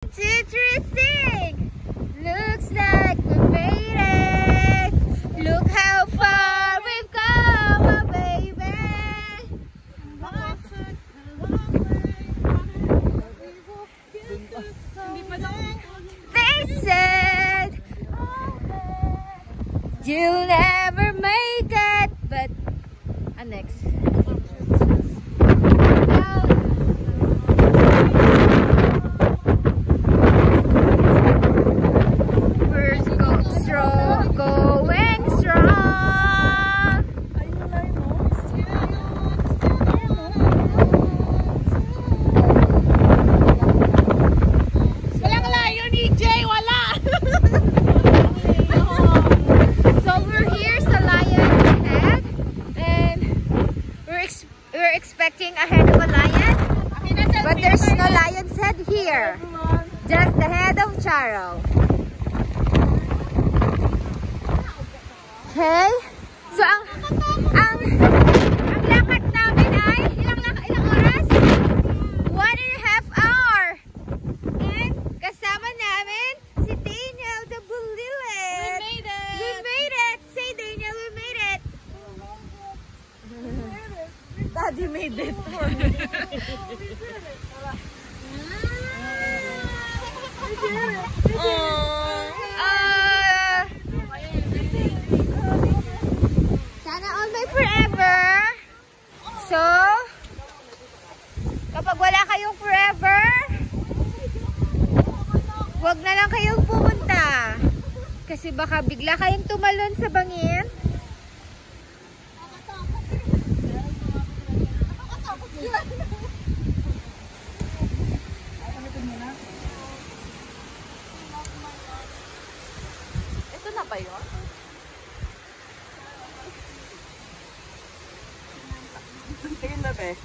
Interesting! Looks like we made it! Look how far we've come, oh baby! They said you'll never make it, but next. Expecting a head of a lion, but there's no lion's head here, just the head of Charo. Okay, so ang lakad namin ay ilang oras? 1.5 hour, and kasama namin si Daniel the Bulilit. We made it! Say Daniel, we made it! Daddy made it. Sana all may forever. So, kapag wala kayong forever, wag na lang kayong pumunta. Kasi baka bigla kayong tumalon sa bangin. Ito na ba yun? Tingin na ba eh?